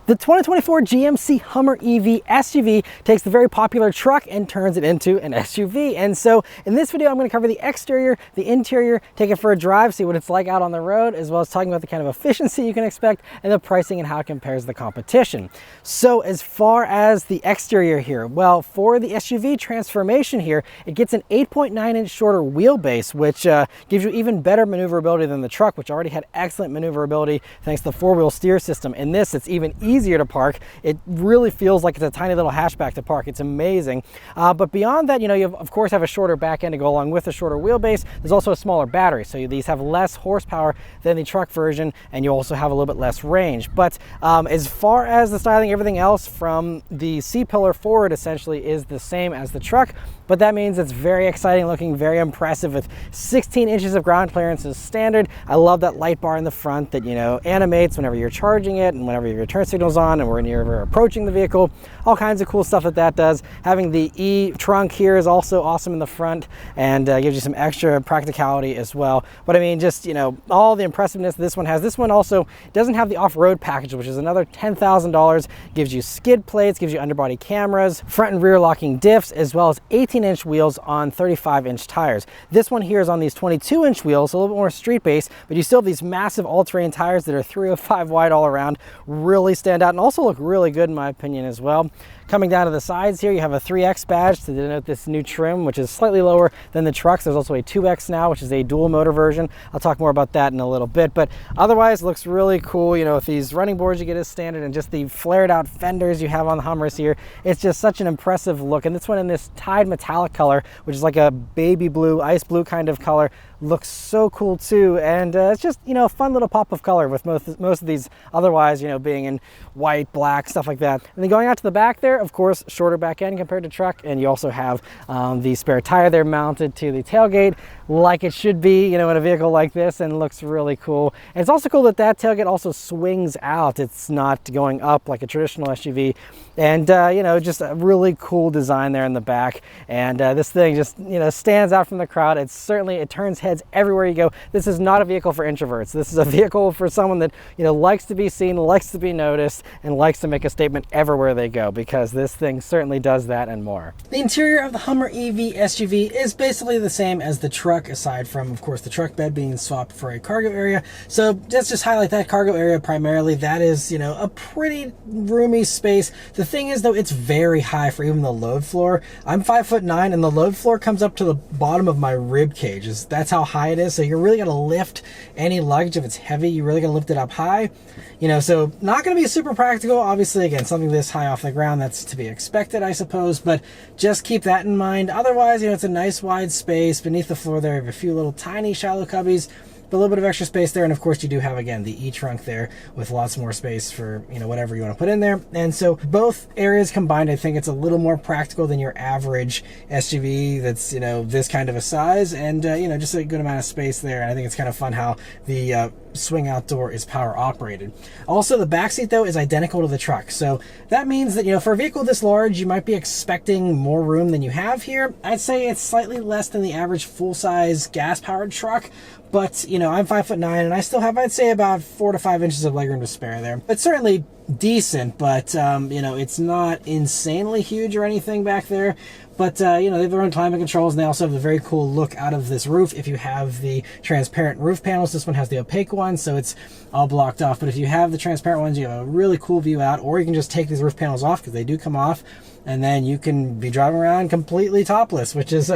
The 2024 GMC Hummer EV SUV takes the very popular truck and turns it into an SUV. And so in this video, I'm going to cover the exterior, the interior, take it for a drive, see what it's like out on the road, as well as talking about the kind of efficiency you can expect and the pricing and how it compares to the competition. So as far as the exterior here, well, for the SUV transformation here, it gets an 8.9-inch shorter wheelbase, which gives you even better maneuverability than the truck, which already had excellent maneuverability thanks to the four-wheel steer system. In this, it's even easier to park. It really feels like it's a tiny little hatchback to park. It's amazing. But beyond that, you know, you of course have a shorter back end to go along with a shorter wheelbase. There's also a smaller battery, so these have less horsepower than the truck version, and you also have a little bit less range. But as far as the styling, everything else from the C-pillar forward essentially is the same as the truck, but that means it's very exciting looking, very impressive with 16 inches of ground clearance is standard. I love that light bar in the front that, you know, animates whenever you're charging it and whenever your turn signal's on and when you're approaching the vehicle. All kinds of cool stuff that does. Having the E-trunk here is also awesome in the front and gives you some extra practicality as well. But I mean, just, you know, all the impressiveness this one has. This one also doesn't have the off-road package, which is another $10,000. Gives you skid plates, gives you underbody cameras, front and rear locking diffs, as well as 18-inch wheels on 35-inch tires. This one here is on these 22-inch wheels, a little bit more street-based, but you still have these massive all-terrain tires that are 305 wide all around. Really stand out and also look really good in my opinion as well. Coming down to the sides here, you have a 3X badge to denote this new trim, which is slightly lower than the trucks. There's also a 2X now, which is a dual motor version. I'll talk more about that in a little bit, but otherwise it looks really cool. You know, with these running boards you get as standard and just the flared out fenders you have on the Hummers here, it's just such an impressive look. And this one in this Tide metallic color, which is like a baby blue, ice blue kind of color, looks so cool too. And it's just, you know, a fun little pop of color with most of these otherwise, you know, being in white, black, stuff like that. And then going out to the back there, of course, shorter back end compared to truck, and you also have the spare tire there mounted to the tailgate like it should be, you know, in a vehicle like this, and looks really cool. And it's also cool that that tailgate also swings out. It's not going up like a traditional SUV, and you know, just a really cool design there in the back. And this thing just, you know, stands out from the crowd. It turns heads everywhere you go. This is not a vehicle for introverts. This is a vehicle for someone that, you know, likes to be seen, likes to be noticed, and likes to make a statement everywhere they go, because this thing certainly does that and more. The interior of the Hummer EV SUV is basically the same as the truck, aside from, of course, the truck bed being swapped for a cargo area. So let's just highlight that cargo area primarily. That is, you know, a pretty roomy space. The thing is, though, it's very high for even the load floor. I'm 5'9", and the load floor comes up to the bottom of my rib cage. That's how high it is. So you're really going to lift any luggage if it's heavy. You're really going to lift it up high. You know, so not going to be super practical. Obviously, again, something this high off the ground, that's to be expected, I suppose, but just keep that in mind. Otherwise, you know, it's a nice wide space. Beneath the floor there, you have a few little tiny shallow cubbies, but a little bit of extra space there. And of course, you do have, again, the E-trunk there with lots more space for, you know, whatever you want to put in there. And so both areas combined, I think it's a little more practical than your average SUV that's, you know, this kind of a size, and you know, just a good amount of space there. And I think it's kind of fun how the swing out door is power operated. Also, the back seat, though, is identical to the truck. So that means that, you know, for a vehicle this large, you might be expecting more room than you have here. I'd say it's slightly less than the average full-size gas-powered truck, but, you know, I'm 5'9", and I still have, I'd say, about 4 to 5 inches of legroom to spare there. It's certainly decent, but you know, it's not insanely huge or anything back there. But you know, they have their own climate controls, and they also have a very cool look out of this roof. If you have the transparent roof panels, this one has the opaque one, so it's all blocked off. But if you have the transparent ones, you have a really cool view out, or you can just take these roof panels off, because they do come off, and then you can be driving around completely topless, which is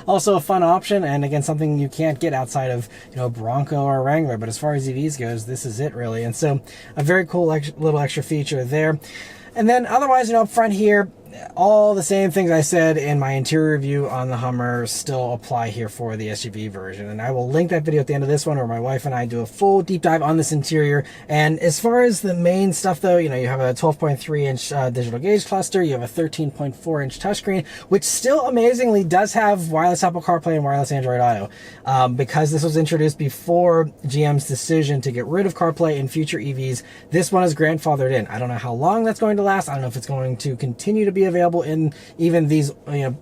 also a fun option, and again, something you can't get outside of, you know, Bronco or Wrangler. But as far as EVs goes, this is it really. And so a very cool little extra feature there. And then otherwise, you know, up front here, all the same things I said in my interior review on the Hummer still apply here for the SUV version. And I will link that video at the end of this one, where my wife and I do a full deep dive on this interior. And as far as the main stuff, though, you know, you have a 12.3-inch digital gauge cluster. You have a 13.4-inch touchscreen, which still amazingly does have wireless Apple CarPlay and wireless Android Auto. Because this was introduced before GM's decision to get rid of CarPlay in future EVs, this one is grandfathered in. I don't know how long that's going to last. I don't know if it's going to continue to be be available in even these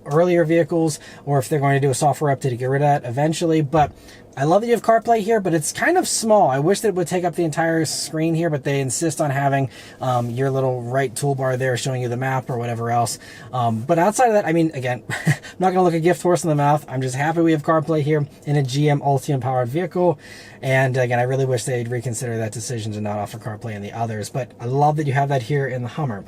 earlier vehicles, or if they're going to do a software update to get rid of that eventually. But I love that you have CarPlay here, but it's kind of small. I wish that it would take up the entire screen here, but they insist on having your little right toolbar there showing you the map or whatever else. But outside of that, I mean, again, I'm not going to look a gift horse in the mouth. I'm just happy we have CarPlay here in a GM Ultium powered vehicle. And again, I really wish they'd reconsider that decision to not offer CarPlay in the others, but I love that you have that here in the Hummer.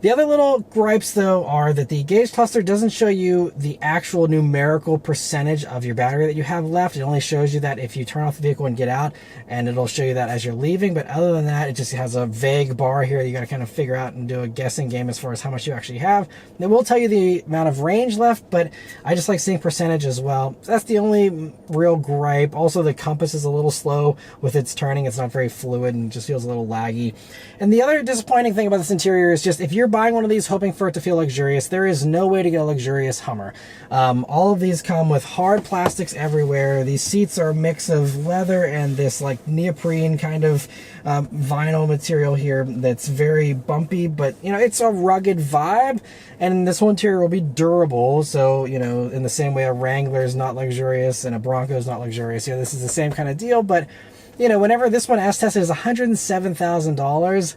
The other little gripes, though, are that the gauge cluster doesn't show you the actual numerical percentage of your battery that you have left. It only shows you that if you turn off the vehicle and get out, and it'll show you that as you're leaving. But other than that, it just has a vague bar here that you got to kind of figure out and do a guessing game as far as how much you actually have. It will tell you the amount of range left, but I just like seeing percentage as well. So that's the only real gripe. Also, the compass is a little slow with its turning. It's not very fluid and just feels a little laggy. And the other disappointing thing about this interior is just if you're buying one of these hoping for it to feel luxurious, there is no way to get a luxurious Hummer. All of these come with hard plastics everywhere. These seats are a mix of leather and this like neoprene kind of vinyl material here that's very bumpy, but it's a rugged vibe. And this whole interior will be durable, so in the same way a Wrangler is not luxurious and a Bronco is not luxurious, this is the same kind of deal. But whenever this one S-tested is $107,000,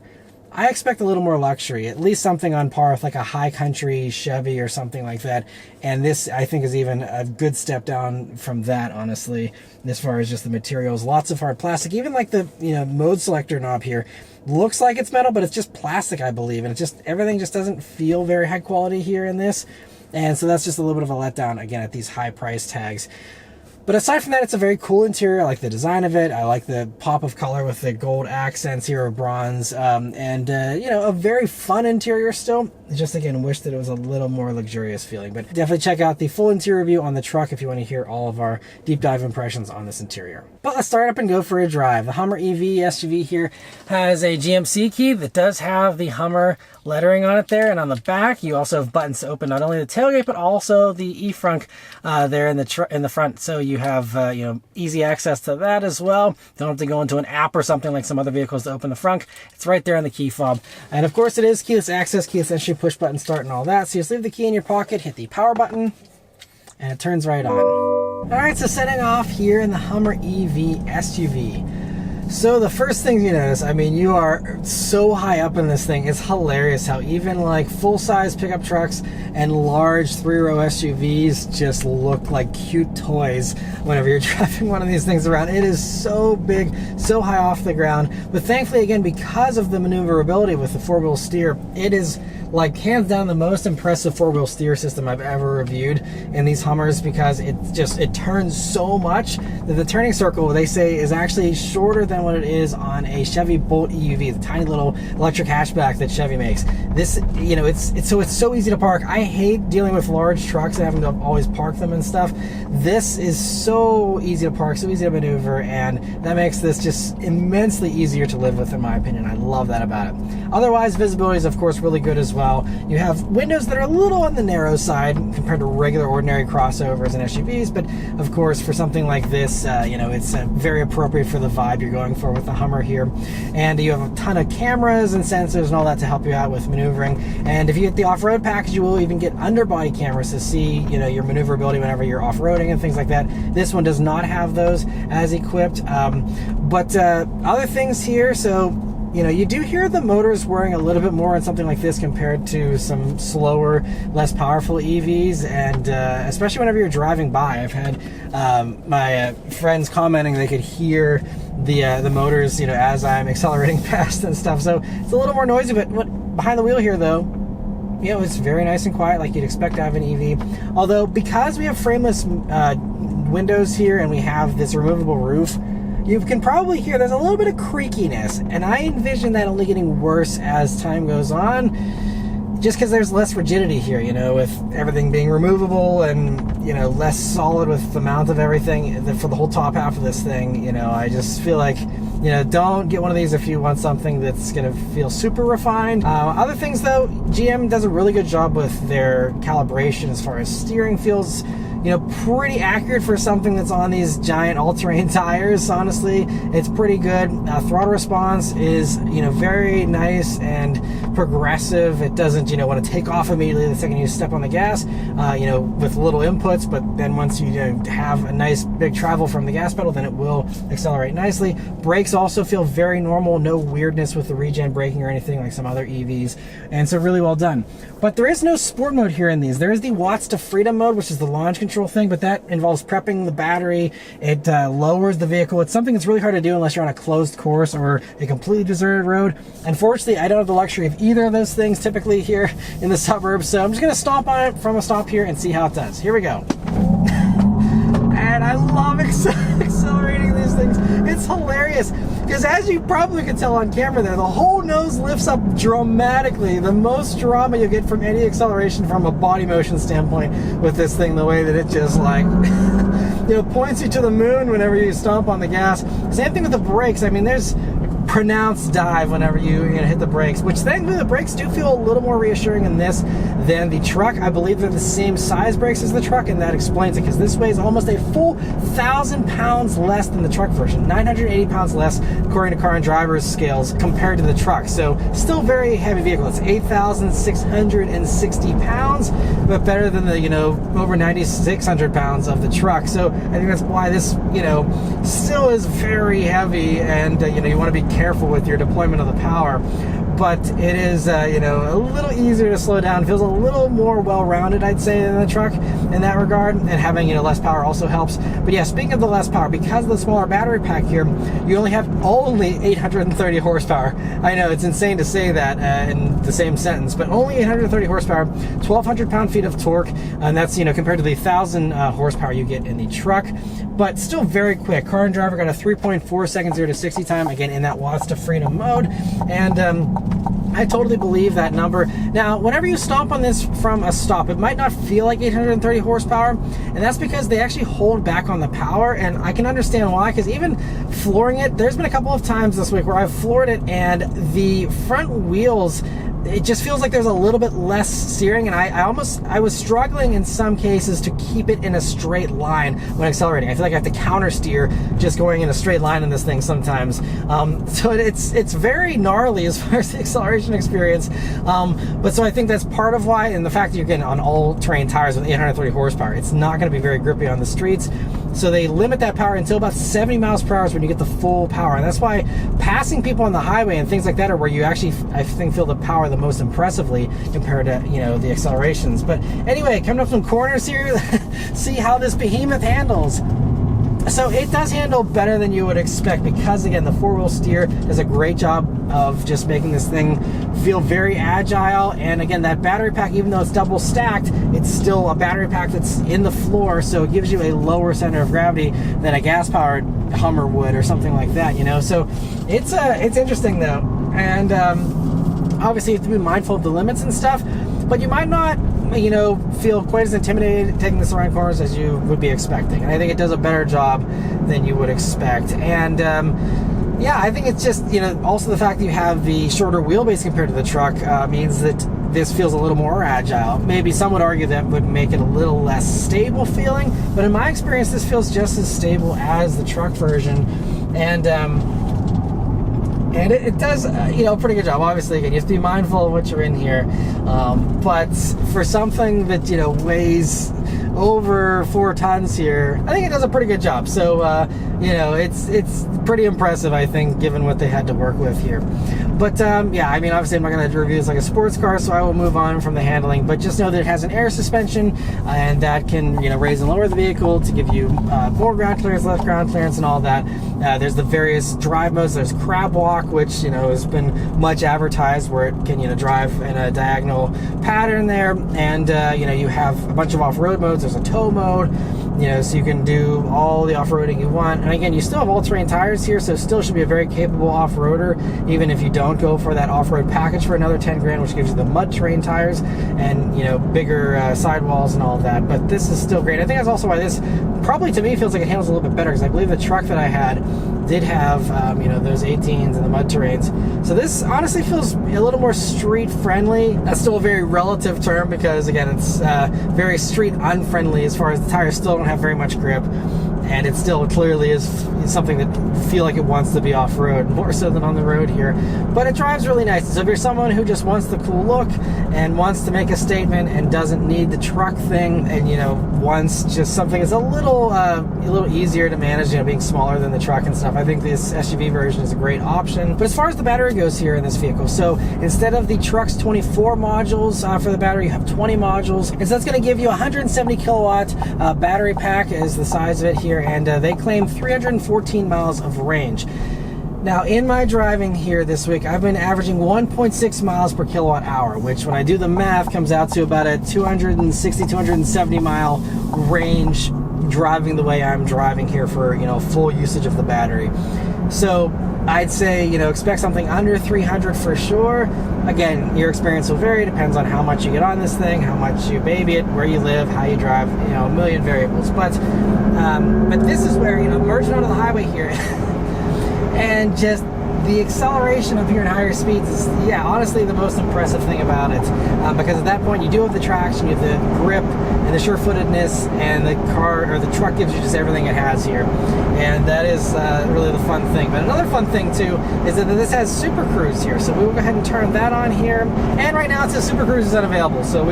I expect a little more luxury, at least something on par with like a high country Chevy or something like that. And this, I think, is even a good step down from that, honestly, as far as just the materials. Lots of hard plastic, even like the mode selector knob here looks like it's metal, but it's just plastic, I believe. And it just, everything just doesn't feel very high quality here in this. And so that's just a little bit of a letdown, again, at these high price tags. But aside from that, it's a very cool interior. I like the design of it. I like the pop of color with the gold accents here, or bronze, and a very fun interior still. Just again, wish that it was a little more luxurious feeling. But definitely check out the full interior review on the truck if you want to hear all of our deep dive impressions on this interior. But let's start up and go for a drive. The Hummer EV SUV here has a GMC key that does have the Hummer lettering on it there, and on the back you also have buttons to open not only the tailgate but also the e-frunk there in the front. So you have easy access to that as well. Don't have to go into an app or something like some other vehicles to open the front. It's right there in the key fob. And of course it is keyless access, keyless entry, push button start, and all that. So you just leave the key in your pocket, hit the power button, and it turns right on. All right, so setting off here in the Hummer EV SUV. So the first thing you notice, I mean, you are so high up in this thing. It's hilarious how even like full-size pickup trucks and large 3-row SUVs just look like cute toys whenever you're driving one of these things around. It is so big, so high off the ground. But thankfully, again, because of the maneuverability with the four-wheel steer, it is like hands down the most impressive four-wheel steer system I've ever reviewed in these Hummers, because it turns so much that the turning circle, they say, is actually shorter than what it is on a Chevy Bolt EUV, the tiny little electric hatchback that Chevy makes. This, it's so easy to park. I hate dealing with large trucks and having to always park them and stuff. This is so easy to park, so easy to maneuver, and that makes this just immensely easier to live with, in my opinion. I love that about it. Otherwise, visibility is of course really good as well. You have windows that are a little on the narrow side compared to regular ordinary crossovers and SUVs, but of course for something like this, it's very appropriate for the vibe you're going for with the Hummer here. And you have a ton of cameras and sensors and all that to help you out with maneuvering. And if you get the off-road package, you will even get underbody cameras to see your maneuverability whenever you're off-roading and things like that. This one does not have those as equipped. But other things here, so you do hear the motors whirring a little bit more on something like this compared to some slower, less powerful EVs, and especially whenever you're driving by. I've had my friends commenting they could hear the motors, as I'm accelerating past and stuff. So it's a little more noisy, but behind the wheel here, though, it's very nice and quiet, like you'd expect to have an EV. Although, because we have frameless windows here and we have this removable roof, you can probably hear there's a little bit of creakiness, and I envision that only getting worse as time goes on, just because there's less rigidity here, with everything being removable and, less solid with the mount of everything for the whole top half of this thing. I just feel like, don't get one of these if you want something that's going to feel super refined. Other things, though, GM does a really good job with their calibration as far as steering feels pretty accurate for something that's on these giant all-terrain tires. Honestly, it's pretty good. Throttle response is, very nice and progressive. It doesn't, want to take off immediately the second you step on the gas, with little inputs, but then once you have a nice big travel from the gas pedal, then it will accelerate nicely. Brakes also feel very normal, no weirdness with the regen braking or anything like some other EVs, and so really well done. But there is no sport mode here in these. There is the watts to freedom mode, which is the launch control thing, but that involves prepping the battery. It lowers the vehicle. It's something that's really hard to do unless you're on a closed course or a completely deserted road. Unfortunately, I don't have the luxury of either of those things typically here in the suburbs, so I'm just gonna stomp on it from a stop here and see how it does. Here we go. And I love accelerating these things. It's hilarious because, as you probably can tell on camera there, the whole nose lifts up dramatically. The most drama you'll get from any acceleration from a body motion standpoint with this thing, the way that it just like points you to the moon whenever you stomp on the gas. Same thing with the brakes. I mean, there's pronounced dive whenever you hit the brakes, which thankfully the brakes do feel a little more reassuring in this than the truck. I believe they're the same size brakes as the truck, and that explains it, because this weighs almost a full 1,000 pounds less than the truck version, 980 pounds less according to Car and Driver's scales compared to the truck. So still very heavy vehicle. It's 8,660 pounds, but better than the over 9,600 pounds of the truck. So I think that's why this still is very heavy, and you want to be careful with your deployment of the power. But it is a little easier to slow down. Feels a little more well-rounded, I'd say, than the truck in that regard, and having less power also helps. But yeah, speaking of the less power, because of the smaller battery pack here, you only have 830 horsepower. I know it's insane to say that in the same sentence, but only 830 horsepower, 1,200 pound-feet of torque, and that's compared to the 1,000 horsepower you get in the truck. But still very quick. Car and Driver got a 3.4 second 0 to 60 time, again in that watts to freedom mode, and I totally believe that number. Now, whenever you stomp on this from a stop, it might not feel like 830 horsepower, and that's because they actually hold back on the power, and I can understand why, because even flooring it, there's been a couple of times this week where I've floored it and the front wheels, it just feels like there's a little bit less steering, and I was struggling in some cases to keep it in a straight line when accelerating. I feel like I have to counter steer just going in a straight line in this thing sometimes. So it's very gnarly as far as the acceleration experience. But so I think that's part of why, and the fact that you're getting on all-terrain tires with 830 horsepower, it's not going to be very grippy on the streets. So they limit that power until about 70 miles per hour when you get the full power. And that's why passing people on the highway and things like that are where you actually, I think, feel the power the most impressively compared to, the accelerations. But anyway, coming up some corners here, see how this behemoth handles. So it does handle better than you would expect, because again, the four-wheel steer does a great job of just making this thing feel very agile. And again, that battery pack, even though it's double stacked, it's still a battery pack that's in the floor, so it gives you a lower center of gravity than a gas-powered Hummer would or something like that, So it's interesting though, and obviously you have to be mindful of the limits and stuff, but you might not feel quite as intimidated taking this around corners as you would be expecting. And I think it does a better job than you would expect. And yeah, I think it's just, also the fact that you have the shorter wheelbase compared to the truck means that this feels a little more agile. Maybe some would argue that would make it a little less stable feeling, but in my experience, this feels just as stable as the truck version. And it does, a pretty good job. Obviously, again, you have to be mindful of what you're in here. But for something that, weighs over 4 tons here, I think it does a pretty good job. So, it's pretty impressive, I think, given what they had to work with here. But, yeah, I mean, obviously I'm not going to review this like a sports car, so I will move on from the handling. But just know that it has an air suspension, and that can, raise and lower the vehicle to give you more ground clearance, less ground clearance, and all that. There's the various drive modes. There's crab walk, which, has been much advertised, where it can, drive in a diagonal pattern there. And, you have a bunch of off-road modes. There's a tow mode, so you can do all the off-roading you want. And again, you still have all-terrain tires here, so still should be a very capable off-roader, even if you don't go for that off-road package for another 10 grand, which gives you the mud terrain tires and, bigger sidewalls and all of that. But this is still great. I think that's also why this probably, to me, feels like it handles a little bit better, because I believe the truck that I had did have, you know, those 18s and the mud terrains. So this honestly feels a little more street friendly. That's still a very relative term because, again, it's very street unfriendly as far as the tires still don't have very much grip. And it still clearly is something that feel like it wants to be off-road, more so than on the road here. But it drives really nice. So if you're someone who just wants the cool look and wants to make a statement and doesn't need the truck thing, and, you know, wants just something that's a little easier to manage, you know, being smaller than the truck and stuff, I think this SUV version is a great option. But as far as the battery goes here in this vehicle, so instead of the truck's 24 modules for the battery, you have 20 modules. And so that's going to give you a 170 kilowatt battery pack is the size of it here. And they claim 314 miles of range. Now, in my driving here this week, I've been averaging 1.6 miles per kilowatt hour, which when I do the math comes out to about a 260, 270 mile range driving the way I'm driving here for, you know, full usage of the battery. So I'd say, you know, expect something under 300 for sure. Again, your experience will vary, depends on how much you get on this thing, how much you baby it, where you live, how you drive, you know, a million variables. But this is where, you know, merging onto the highway here and just the acceleration up here in higher speeds is, yeah, honestly the most impressive thing about it. Because at that point you do have the traction, you have the grip and the sure-footedness, and the car or the truck gives you just everything it has here. And that is really the fun thing. But another fun thing too is that this has Super Cruise here. So we will go ahead and turn that on here. And right now it says Super Cruise is unavailable. So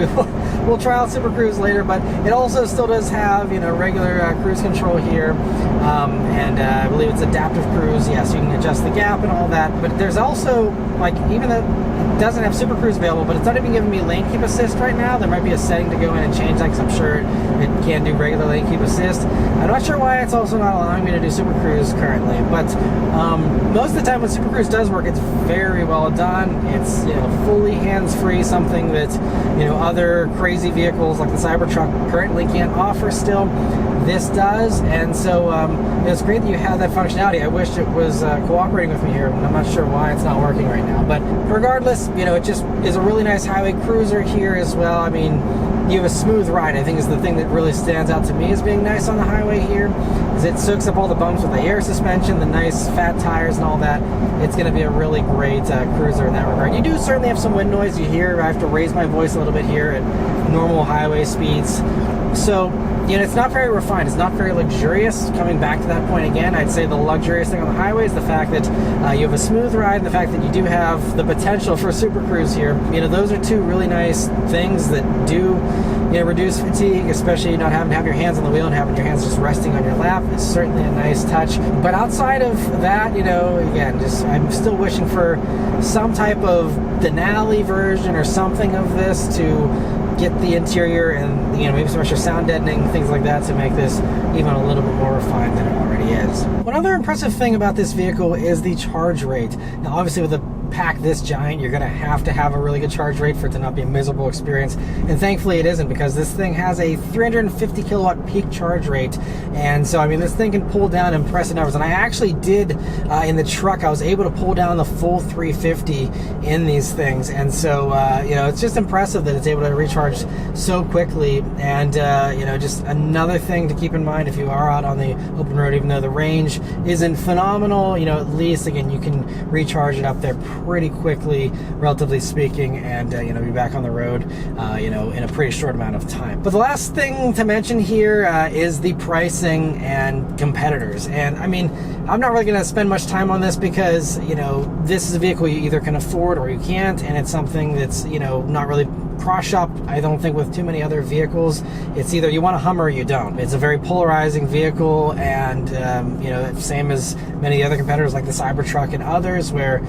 we'll try out Super Cruise later, but it also still does have, you know, regular cruise control here. And I believe it's adaptive cruise. Yeah, so you can adjust the gap and all that. But there's also, like, even though it doesn't have Super Cruise available, but it's not even giving me lane keep assist right now. There might be a setting to go in and change that, because I'm sure it can do regular lane keep assist. I'm not sure why it's also not allowing me to do Super Cruise currently, but most of the time when Super Cruise does work, it's very well done. It's, you know, fully hands-free, something that, you know, other crazy vehicles like the Cybertruck currently can't offer still. This does, and so it's great that you have that functionality. I wish it was cooperating with me here, and I'm not sure why it's not working right now. But regardless, you know, it just is a really nice highway cruiser here as well. I mean, you have a smooth ride, I think, is the thing that really stands out to me as being nice on the highway here, is it soaks up all the bumps with the air suspension, the nice fat tires and all that. It's going to be a really great cruiser in that regard. You do certainly have some wind noise. You hear I have to raise my voice a little bit here at normal highway speeds. So, you know, it's not very refined. It's not very luxurious. Coming back to that point again, I'd say the luxurious thing on the highway is the fact that you have a smooth ride, and the fact that you do have the potential for Super Cruise here. You know, those are two really nice things that do, you know, reduce fatigue, especially not having to have your hands on the wheel and having your hands just resting on your lap is certainly a nice touch. But outside of that, you know, again, just I'm still wishing for some type of Denali version or something of this to get the interior and, you know, maybe some extra sound deadening, things like that, to make this even a little bit more refined than it already is. One other impressive thing about this vehicle is the charge rate. Now, obviously with a pack this giant, you're going to have a really good charge rate for it to not be a miserable experience, and thankfully it isn't, because this thing has a 350 kilowatt peak charge rate. And so, I mean, this thing can pull down impressive numbers, and I actually did in the truck, I was able to pull down the full 350 in these things. And so you know, it's just impressive that it's able to recharge so quickly. And you know, just another thing to keep in mind if you are out on the open road, even though the range isn't phenomenal, you know, at least again you can recharge it up there pretty quickly, relatively speaking, and you know, be back on the road you know, in a pretty short amount of time. But the last thing to mention here is the pricing and competitors. And I mean, I'm not really going to spend much time on this, because, you know, this is a vehicle you either can afford or you can't, and it's something that's, you know, not really cross-shop, I don't think, with too many other vehicles. It's either you want a Hummer or you don't. It's a very polarizing vehicle, and you know, same as many of the other competitors like the Cybertruck and others, where,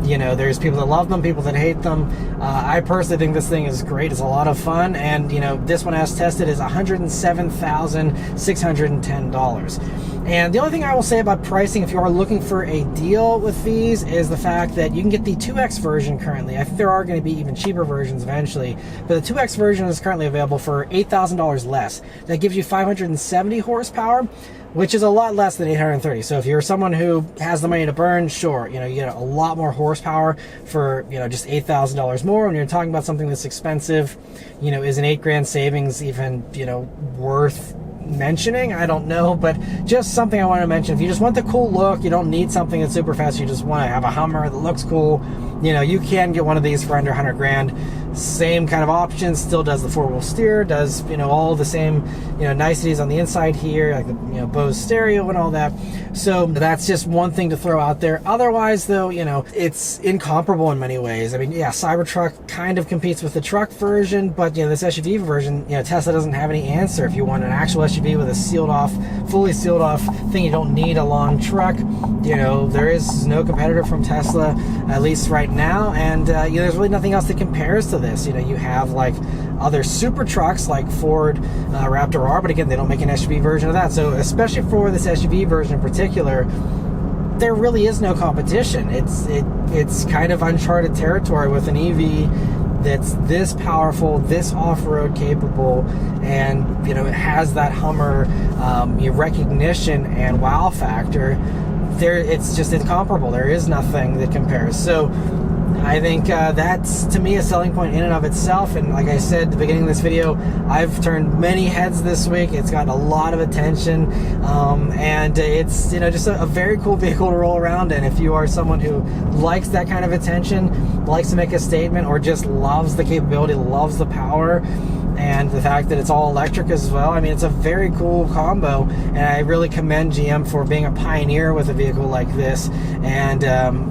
you know, there's people that love them, people that hate them. I personally think this thing is great. It's a lot of fun, and, you know, this one as tested is $107,610. And the only thing I will say about pricing, if you are looking for a deal with these, is the fact that you can get the 2X version currently. I think there are going to be even cheaper versions eventually, but the 2X version is currently available for $8,000 less. That gives you 570 horsepower, which is a lot less than 830. So if you're someone who has the money to burn, sure, you know, you get a lot more horsepower for, you know, just $8,000 more. When you're talking about something that's expensive, you know, is an $8,000 savings even, you know, worth mentioning. I don't know, but just something I want to mention. If you just want the cool look, you don't need something that's super fast, you just want to have a Hummer that looks cool, you know, you can get one of these for under 100 grand. Same kind of options, still does the 4-wheel steer, does, you know, all the same, you know, niceties on the inside here, like the, you know, Bose stereo and all that. So that's just one thing to throw out there. Otherwise though, you know, it's incomparable in many ways. I mean, yeah, Cybertruck kind of competes with the truck version, but, you know, this SUV version, you know, Tesla doesn't have any answer. If you want an actual SUV with a sealed off, fully sealed off thing, you don't need a long truck. You know, there is no competitor from Tesla, at least right now, and you know, there's really nothing else that compares to this. You know, you have like other super trucks like Ford Raptor R, but again, they don't make an SUV version of that. So especially for this SUV version in particular, there really is no competition. It's kind of uncharted territory with an EV that's this powerful, this off-road capable, and you know, it has that Hummer recognition and wow factor. It's just incomparable. There is nothing that compares. So I think that's, to me, a selling point in and of itself. And like I said at the beginning of this video, I've turned many heads this week. It's gotten a lot of attention, and it's, you know, just a very cool vehicle to roll around in. If you are someone who likes that kind of attention, likes to make a statement, or just loves the capability, loves the power, and the fact that it's all electric as well, I mean, it's a very cool combo, and I really commend GM for being a pioneer with a vehicle like this, and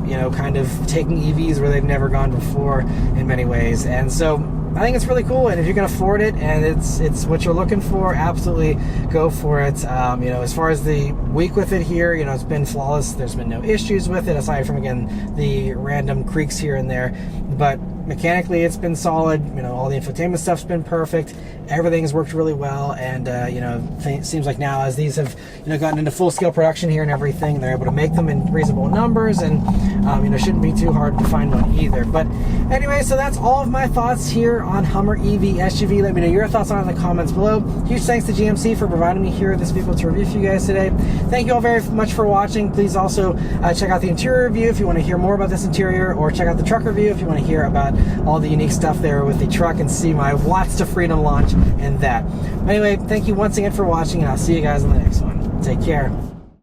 you know, kind of taking EVs where they've never gone before in many ways. And so I think it's really cool, and if you can afford it and it's what you're looking for, absolutely go for it. You know, as far as the week with it here, you know, it's been flawless. There's been no issues with it, aside from, again, the random creaks here and there, but mechanically it's been solid. You know, all the infotainment stuff's been perfect. Everything's worked really well, and you know, it seems like now as these have, you know, gotten into full-scale production here and everything, they're able to make them in reasonable numbers, and you know, shouldn't be too hard to find one either. But anyway, so that's all of my thoughts here on Hummer EV SUV. Let me know your thoughts on it in the comments below. Huge thanks to GMC for providing me here this vehicle to review for you guys today. Thank you all very much for watching. Please also check out the interior review if you want to hear more about this interior, or check out the truck review if you want to hear about all the unique stuff there with the truck and see my Watts to Freedom launch and that. Anyway, thank you once again for watching, and I'll see you guys in the next one. Take care.